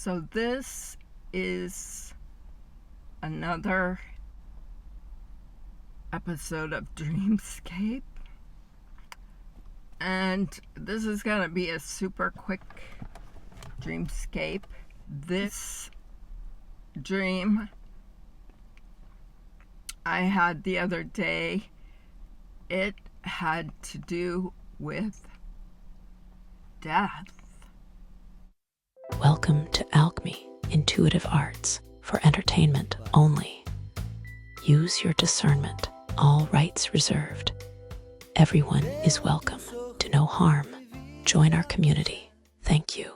So this is another episode of Dreamscape, and this is going to be a super quick dreamscape. This dream I had the other day, it had to do with death. Welcome to Alcmy Intuitive Arts for entertainment only. Use your discernment. All rights reserved. Everyone is welcome. Do no harm. Join our community. Thank you.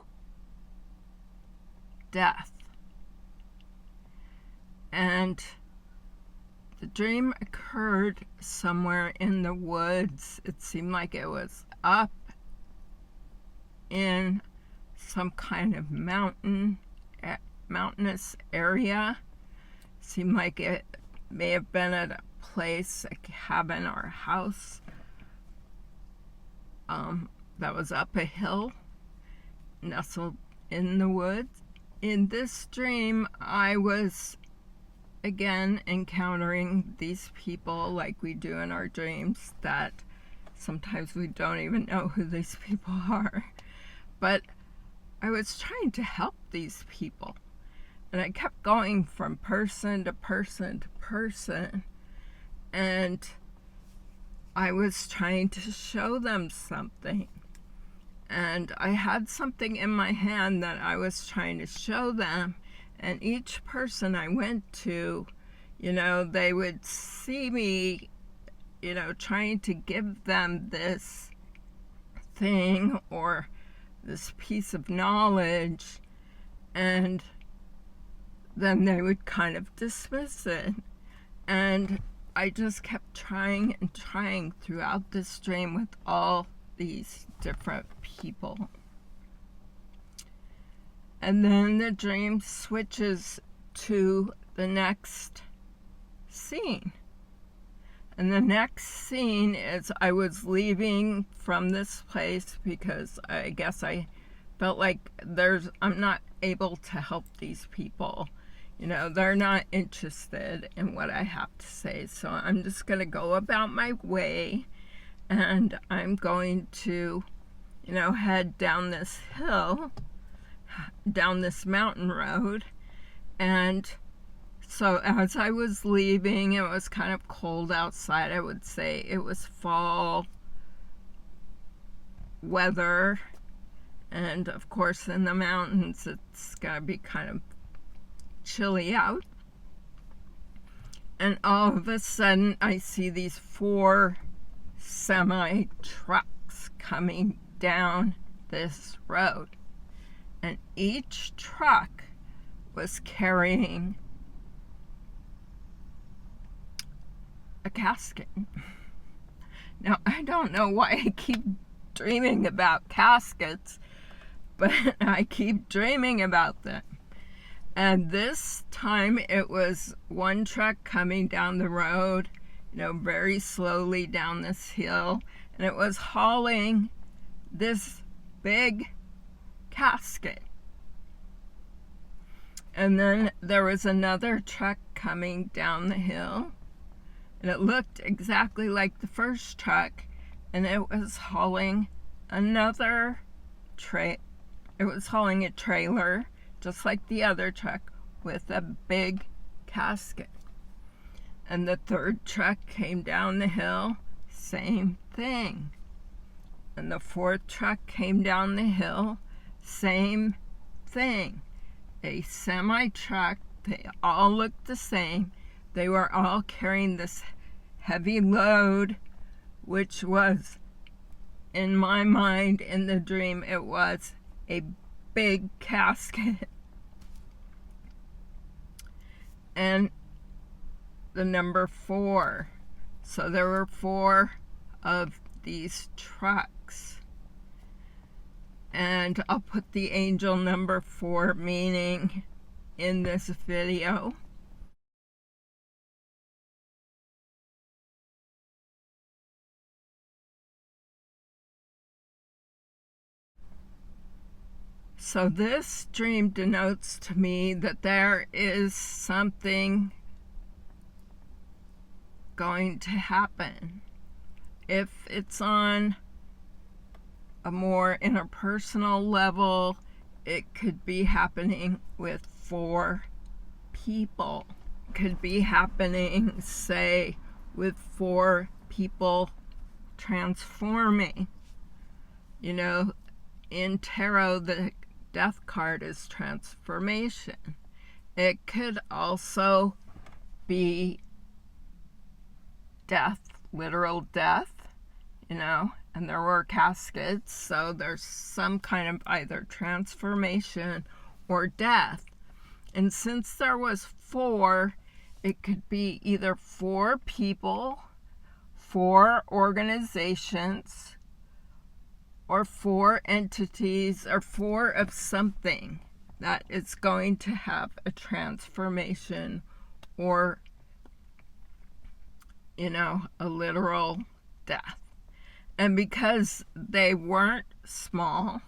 Death. And the dream occurred somewhere in the woods. It seemed like it was up in some kind of mountainous area. Seemed like it may have been at a place, a cabin or a house that was up a hill, nestled in the woods. In this dream, I was again encountering these people like we do in our dreams, that sometimes we don't even know who these people are. But I was trying to help these people, and I kept going from person to person to person, and I was trying to show them something. And I had something in my hand that I was trying to show them, and each person I went to, they would see me, trying to give them this thing or this piece of knowledge, and then they would kind of dismiss it. And I just kept trying and trying throughout this dream with all these different people. And then the dream switches to the next scene. And the next scene is I was leaving from this place because I guess I felt like I'm not able to help these people. They're not interested in what I have to say. So I'm just going to go about my way, and I'm going to, head down this hill, down this mountain road. And so as I was leaving, it was kind of cold outside. I would say it was fall weather. And of course, in the mountains, it's going to be kind of chilly out. And all of a sudden, I see these 4 semi-trucks coming down this road. And each truck was carrying a casket. Now, I don't know why I keep dreaming about caskets, but I keep dreaming about them. And this time it was one truck coming down the road, very slowly down this hill, and it was hauling this big casket. And then there was another truck coming down the hill, and it looked exactly like the first truck, and it was hauling another it was hauling a trailer just like the other truck with a big casket. And the third truck came down the hill, same thing. And the fourth truck came down the hill, same thing. A semi-truck, they all looked the same. They were all carrying this heavy load, which was, in my mind, in the dream, it was a big casket. And the number 4. So there were 4 of these trucks. And I'll put the angel number 4 meaning in this video. So this dream denotes to me that there is something going to happen. If it's on a more interpersonal level, it could be happening with 4 people. It could be happening, say, with 4 people transforming. You know, in tarot, the death card is transformation. It could also be death, literal death, you know, and there were caskets, so there's some kind of either transformation or death. And since there was 4, it could be either 4 people, 4 organizations, or 4 entities, or 4 of something that is going to have a transformation or, you know, a literal death. And because they weren't small,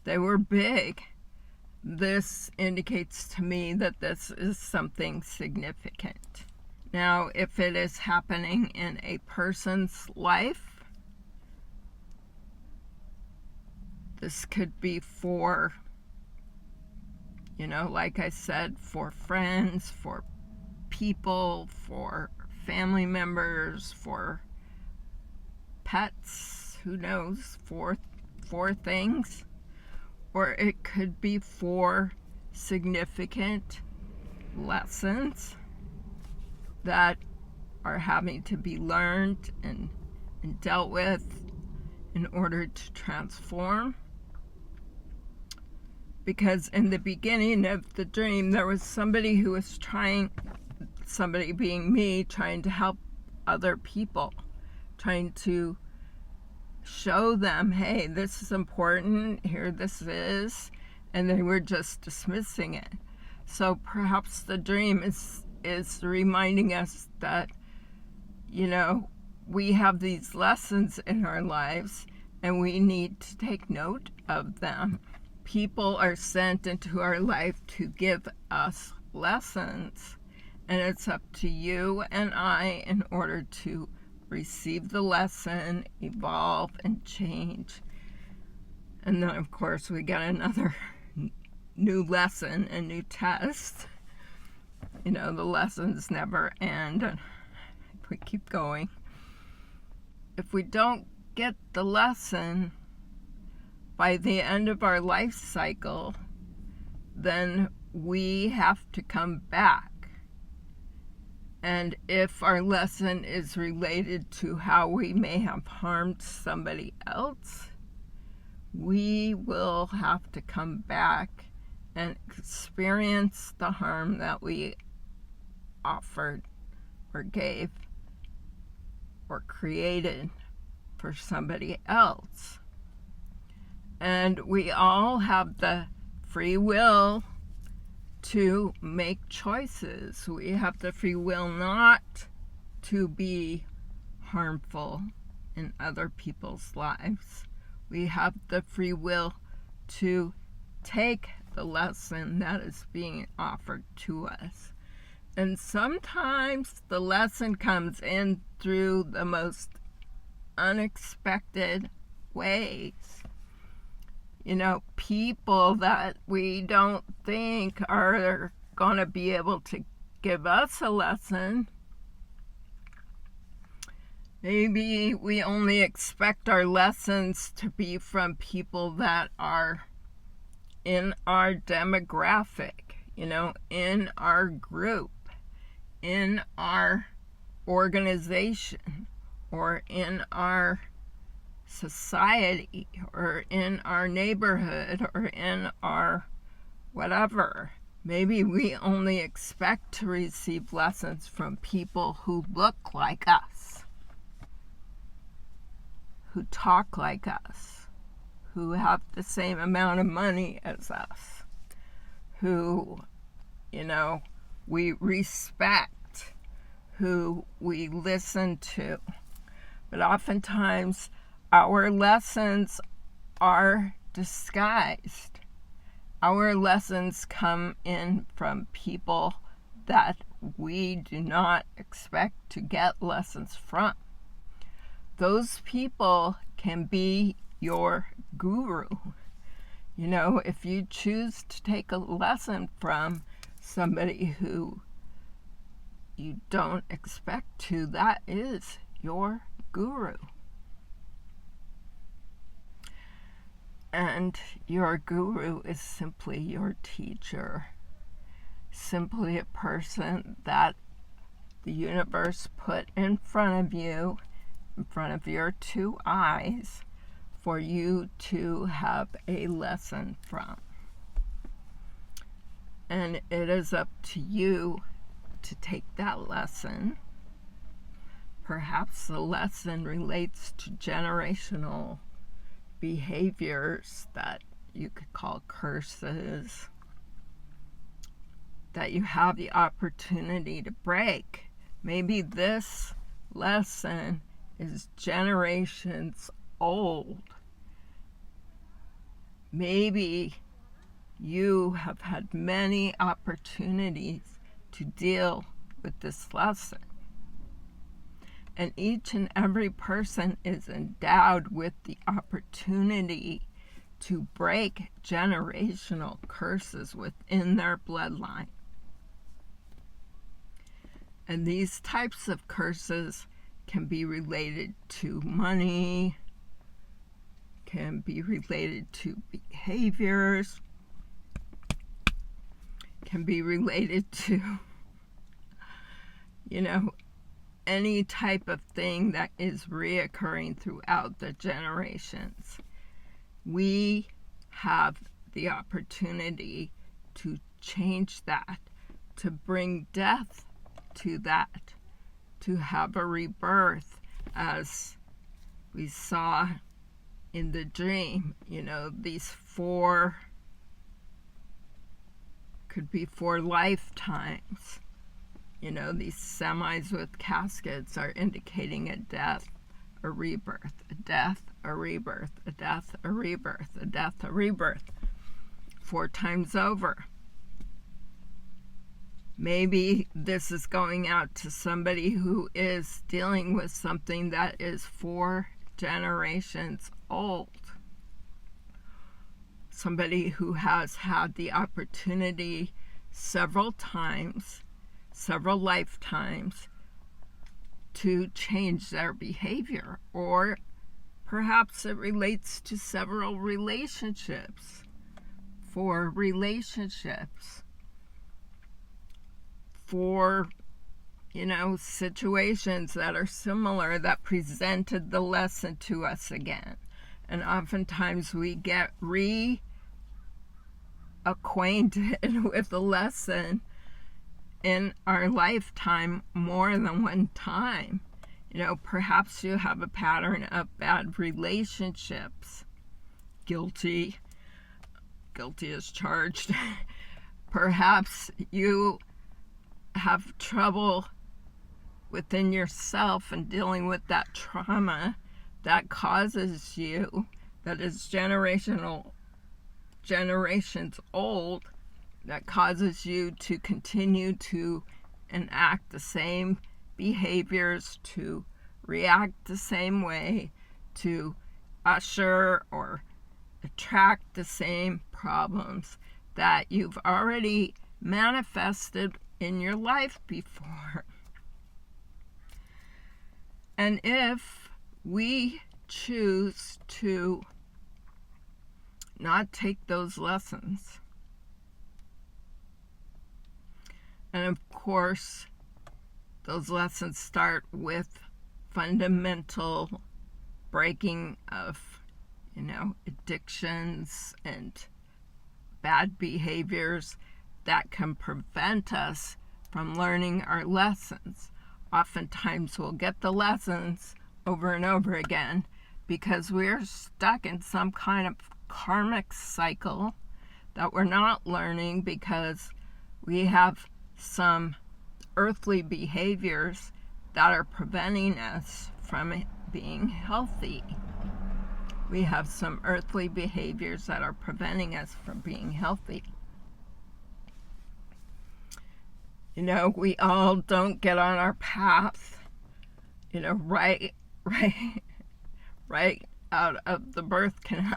they were big, this indicates to me that this is something significant. Now, if it is happening in a person's life, this could be for, you know, like I said, for friends, for people, for family members, for pets, who knows, for things. Or it could be for significant lessons that are having to be learned and dealt with in order to transform. Because in the beginning of the dream, there was somebody who was trying, somebody being me, trying to help other people, trying to show them, hey, this is important, here this is, and they were just dismissing it. So perhaps the dream is reminding us that, you know, we have these lessons in our lives and we need to take note of them. People are sent into our life to give us lessons, and it's up to you and I in order to receive the lesson, evolve, and change. And then, of course, we get another new lesson, a new test. You know, the lessons never end, and we keep going. If we don't get the lesson by the end of our life cycle, then we have to come back. And if our lesson is related to how we may have harmed somebody else, we will have to come back and experience the harm that we offered or gave or created for somebody else. And we all have the free will to make choices. We have the free will not to be harmful in other people's lives. We have the free will to take the lesson that is being offered to us. And sometimes the lesson comes in through the most unexpected ways. You know, people that we don't think are going to be able to give us a lesson. Maybe we only expect our lessons to be from people that are in our demographic, you know, in our group, in our organization, or in our society, or in our neighborhood, or in our whatever. Maybe we only expect to receive lessons from people who look like us, who talk like us, who have the same amount of money as us, who, you know, we respect, who we listen to. But oftentimes our lessons are disguised. Our lessons come in from people that we do not expect to get lessons from. Those people can be your guru. You know, if you choose to take a lesson from somebody who you don't expect to, that is your guru. And your guru is simply your teacher, simply a person that the universe put in front of you, in front of your two eyes, for you to have a lesson from. And it is up to you to take that lesson. Perhaps the lesson relates to generational behaviors that you could call curses, that you have the opportunity to break. Maybe this lesson is generations old. Maybe you have had many opportunities to deal with this lesson. And each and every person is endowed with the opportunity to break generational curses within their bloodline. And these types of curses can be related to money, can be related to behaviors, can be related to, any type of thing that is reoccurring throughout the generations. We have the opportunity to change that, to bring death to that, to have a rebirth, as we saw in the dream. These could be 4 lifetimes. These semis with caskets are indicating a death, a rebirth, a death, a rebirth, a death, a rebirth, a death, a rebirth, 4 times over. Maybe this is going out to somebody who is dealing with something that is 4 generations old. Somebody who has had the opportunity several times, several lifetimes, to change their behavior. Or perhaps it relates to several relationships, 4 relationships, 4, situations that are similar that presented the lesson to us again. And oftentimes we get reacquainted with the lesson in our lifetime more than one time. Perhaps you have a pattern of bad relationships. Guilty as charged. Perhaps you have trouble within yourself and dealing with that trauma that causes you, that is generations old, that causes you to continue to enact the same behaviors, to react the same way, to usher or attract the same problems that you've already manifested in your life before. And if we choose to not take those lessons, and of course those lessons start with fundamental breaking of addictions and bad behaviors that can prevent us from learning our lessons. Oftentimes we'll get the lessons over and over again because we're stuck in some kind of karmic cycle that we're not learning because we have some earthly behaviors that are preventing us from being healthy. We have some earthly behaviors that are preventing us from being healthy. You know, we all don't get on our path, you know, right out of the birth canal.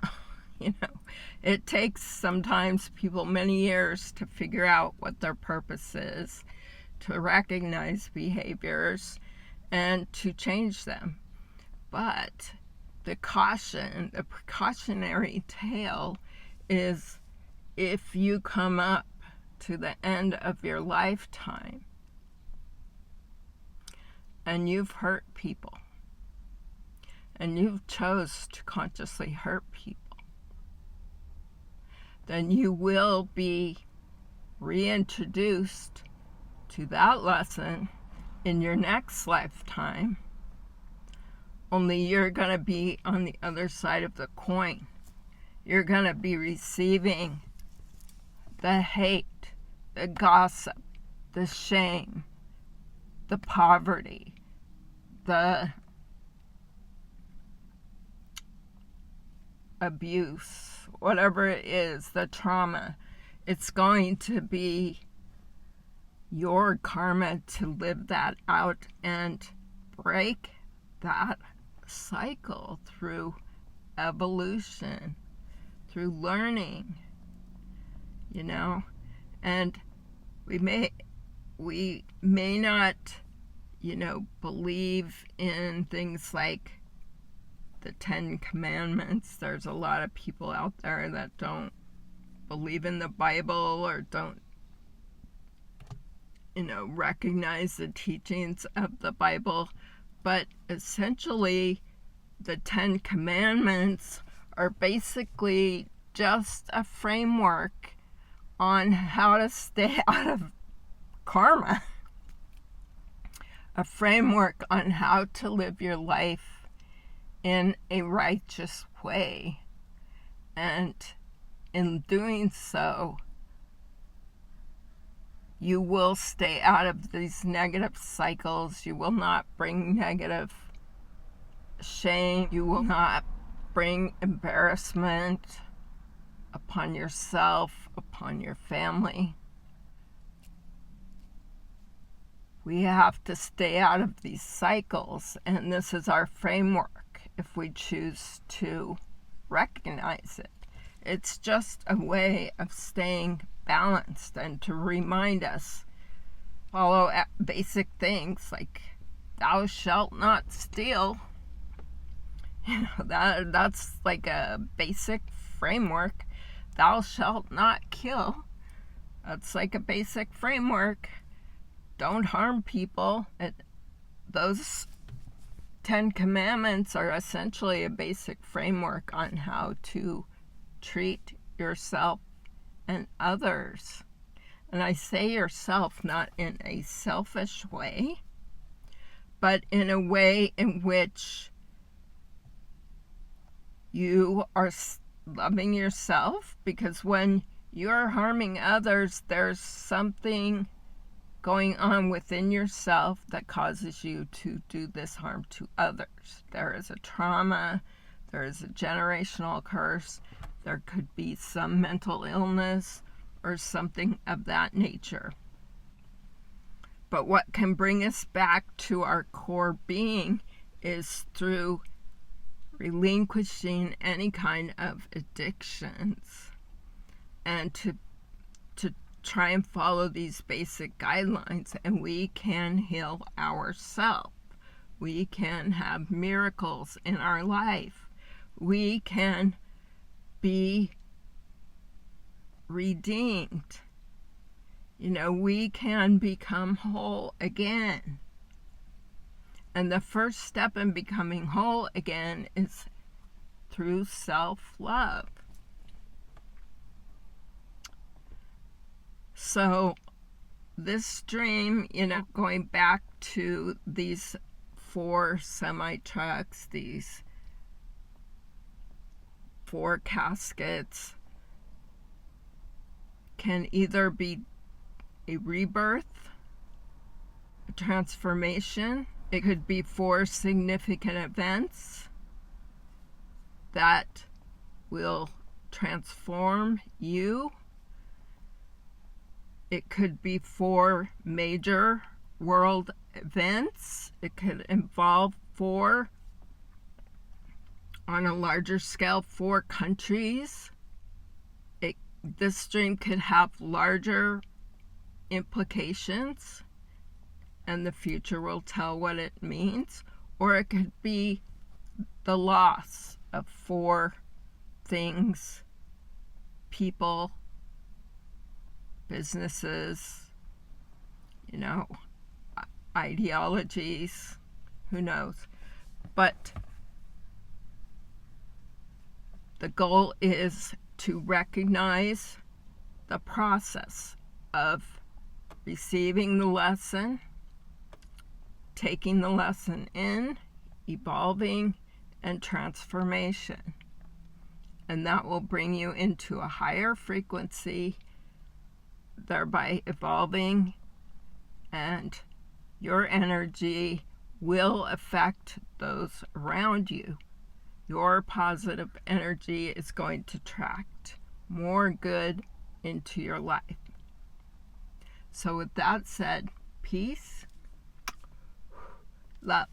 You know, it takes sometimes people many years to figure out what their purpose is, to recognize behaviors, and to change them. But the precautionary tale is, if you come up to the end of your lifetime and you've hurt people, and you've chose to consciously hurt people, then you will be reintroduced to that lesson in your next lifetime, only you're going to be on the other side of the coin. You're going to be receiving the hate, the gossip, the shame, the poverty, the abuse, whatever it is, the trauma. It's going to be your karma to live that out and break that cycle through evolution, through learning, you know. And we may not, you know, believe in things like the 10 Commandments. There's a lot of people out there that don't believe in the Bible or don't, you know, recognize the teachings of the Bible. But essentially, the 10 Commandments are basically just a framework on how to stay out of karma. A framework on how to live your life in a righteous way. And in doing so, you will stay out of these negative cycles. You will not bring negative shame. You will not bring embarrassment upon yourself, upon your family. We have to stay out of these cycles, and this is our framework if we choose to recognize it. It's just a way of staying balanced and to remind us, follow basic things like thou shalt not steal. You know, that's like a basic framework. Thou shalt not kill. That's like a basic framework. Don't harm people. Those 10 Commandments are essentially a basic framework on how to treat yourself and others. And I say yourself not in a selfish way, but in a way in which you are loving yourself, because when you're harming others, there's something going on within yourself that causes you to do this harm to others. There is a trauma, there is a generational curse, there could be some mental illness or something of that nature. But what can bring us back to our core being is through relinquishing any kind of addictions and to try and follow these basic guidelines, and we can heal ourselves. We can have miracles in our life. We can be redeemed. You know, we can become whole again. And the first step in becoming whole again is through self-love. So this dream, you know, going back to these 4 semi-trucks, these 4 caskets, can either be a rebirth, a transformation. It could be 4 significant events that will transform you. It could be 4 major world events. It could involve 4, on a larger scale, 4 countries. This dream could have larger implications, and the future will tell what it means. Or it could be the loss of 4 things, people, businesses, ideologies, who knows. But the goal is to recognize the process of receiving the lesson, taking the lesson in, evolving, and transformation. And that will bring you into a higher frequency, thereby evolving, and your energy will affect those around you. Your positive energy is going to attract more good into your life. So with that said, peace, love.